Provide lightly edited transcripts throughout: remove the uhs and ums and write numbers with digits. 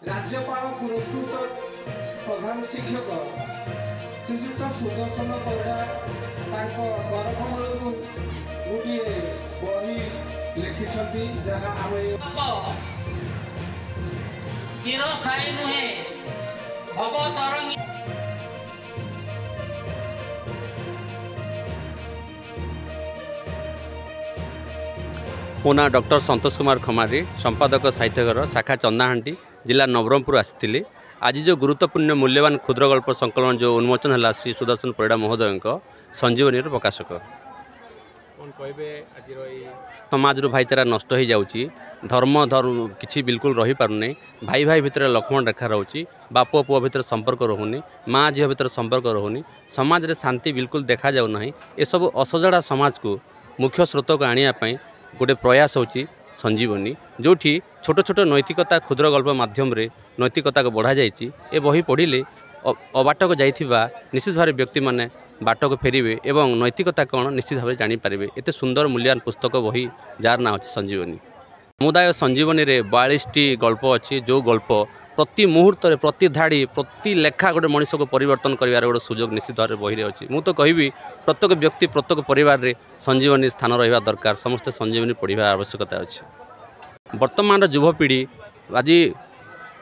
राज्यपाल पुरस्कृत प्रधान शिक्षक श्रीजुक्त सुदर्शन परिडा करकमलू गोटे बही लिखिं जहाँ आम चिरस्थायी नुहे भवतरंगी मो ना डॉक्टर संतोष कुमार खमारी संपादक साहित्यघर शाखा चंदाहांटी जिला नवरंगपुर आसी आज जो गुरुत्वपूर्ण मूल्यवान क्षुद्र गल्प संकलन जो उन्मोचन है श्री सुदर्शन परिडा महोदय संजीवनी प्रकाशक समाज रू भाईचारा नष्ट हो जाऊँगी धर्म किसी बिल्कुल रही पारना भाई भाई भितर लक्ष्मण रेखा रोचे बाप पुओ भितर संपर्क रोनी माँ झील भितर संपर्क रोनी समाज रे शांति बिल्कुल देखा जाऊना ये सब असजड़ा समाज को मुख्य स्रोत को आने गोटे प्रयास होची संजीवनी जोठी छोट छोट नैतिकता क्षुद्र गल्प माध्यम रे नैतिकता को बढ़ा जाइए ए बही पढ़िले अबाटक जाइथिबा निश्चित भाव व्यक्ति माने बाटक फेरिबे एवं नैतिकता कौन निश्चित भाव जानीपारे एत सुंदर मूल्यवान पुस्तक बही जार ना अच्छे संजीवनी समुदाय संजीवनी रे 42टी गल्प अच्छी जो गल्प प्रति मुहूर्त प्रति धाड़ी प्रति लेखा गोटे मनीष को परिवर्तन कर गोटे सुजोग निश्चित भाव बही अच्छी मु तो कहबी प्रत्येक व्यक्ति प्रत्येक परिवार रे संजीवनी स्थान रहा दरकार समस्ते संजीवनी पढ़ा आवश्यकता अच्छी वर्तमान युवपीढ़ी आज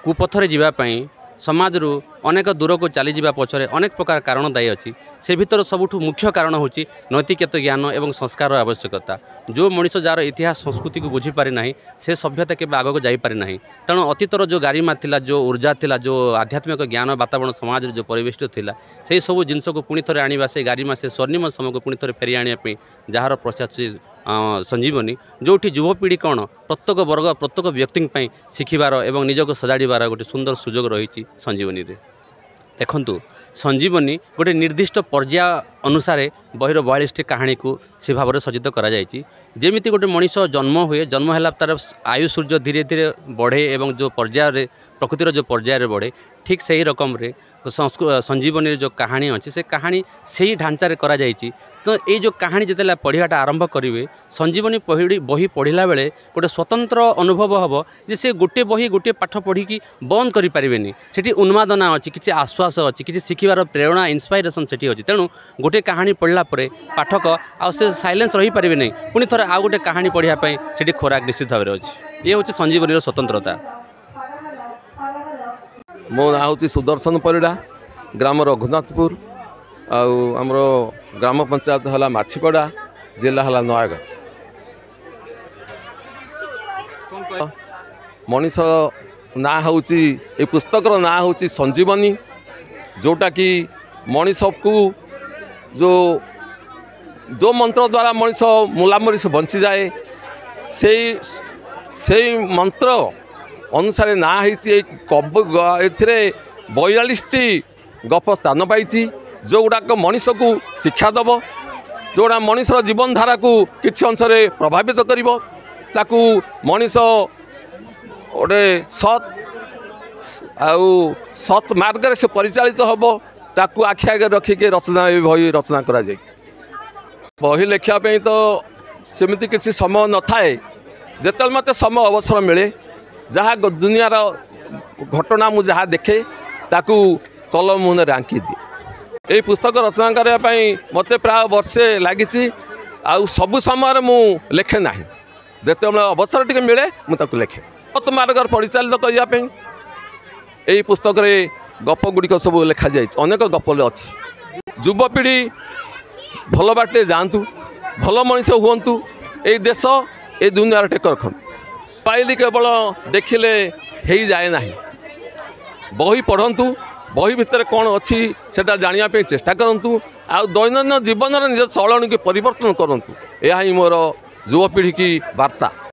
कुपथरे जावाई समाज रू अनेक दूर को चली जावा पछरे अनेक प्रकार कारण दायी अच्छी से भीतर सबुठु मुख्य कारण होची नैतिकता ज्ञान एवं संस्कार आवश्यकता जो मनीष जार इतिहास संस्कृति को बुझीपारे ना से सभ्यता के आग को जापारे ना तेणु अतीतर जो गारिमा थिला जो ऊर्जा थिला जो आध्यात्मिक ज्ञान वातावरण समाज जो परिवेष्टित थिला से सब जिनस को पुणी थे आने से गारिमा से स्वर्णिम समय को पुणी थे फेरी आने जार प्रचार संजीवनी जोठी युवपीढ़ी कौन प्रत्येक वर्ग प्रत्येक व्यक्ति शिखिबार एवं निजक सजाड़बार गोटे सुंदर सुजोग रही संजीवनी रे देखंतु संजीवनी गोटे निर्दिष्ट पर्याय अनुसार बहिर 42टी कहानी को से भाव में सज्जित करमिति गोटे मनीष जन्म हुए जन्म है तार आयु सूर्य धीरे धीरे बढ़े एवं जो पर्यायर प्रकृतिर जो पर्यायर बढ़े ठीक से ही रकम रे संजीवनी जो कहानी अच्छी से कहानी से ही ढांचार करा जाइए तो ये जो कहानी जिते पढ़ाटा आरंभ करेंगे संजीवनी बही पढ़ला बेले गोटे स्वतंत्र अनुभव हम जे से गोटे बही गोटे पाठ पढ़ी बंद करें से उन्मादना अच्छी किसी आश्वास अच्छी किसी शिखिबार प्रेरणा इन्स्पायरेसन से अच्छी तेणु गोटे कहानी पढ़ला पाठक आ साइलेंस रही पारे नहीं पुणी थोड़े आउ गोटे कहानी पढ़ाई से खोराक निश्चित भाव अच्छी ये हूँ संजीवनी स्वतंत्रता। मो ना हूँ सुदर्शन परिडा ग्राम रघुनाथपुर आमर ग्राम पंचायत है माछीपड़ा जिला है नयगढ़ मनीष ना हूँ ये पुस्तकर ना हूँ संजीवनी जोटा कि मनीष को जो मंत्र द्वारा मनीष मुलामरी से बंची जाए से मंत्र अनुसार ना होती ए 42टी गप स्थान पाई जो गुड़ाक मनीष को शिक्षा दब जोड़ा मनीष जीवन धारा को किसी अंश प्रभावित कर मनीष गोटे सत मार्ग से परिचालित हम ताकू आखि आगे रखिके रचना बही रचना करा बही लिखापी तो सेमती किसी समय न थाए जिते मत समय अवसर मिले जहाँ दुनियार घटना मुझे जहाँ देखे ताकू कलम मुहर आंकी दिए यही पुस्तक रचना करने मत प्राय वर्षे लगी सबु समय मु लिखे ना जिते अवसर टी मिले मुझे लिखे सत मार्ग परिचालित करने यही पुस्तक गप गुड़िक सब लिखा जाए अनेक गप अच्छी युवपीढ़ी भल बाटे जातु भल मनीष हुंतु ये देश ये दुनिया टेक रखु पाइली केवल देखिले ही जाए ना बही पढ़ंतु बही भितर कौन अच्छी सेटा जानिया चेष्टा करंतु आ दैनंदिन जीवन निज चलणी की परिवर्तन करंतु यह ही मोर युवपीढ़ी की वार्ता।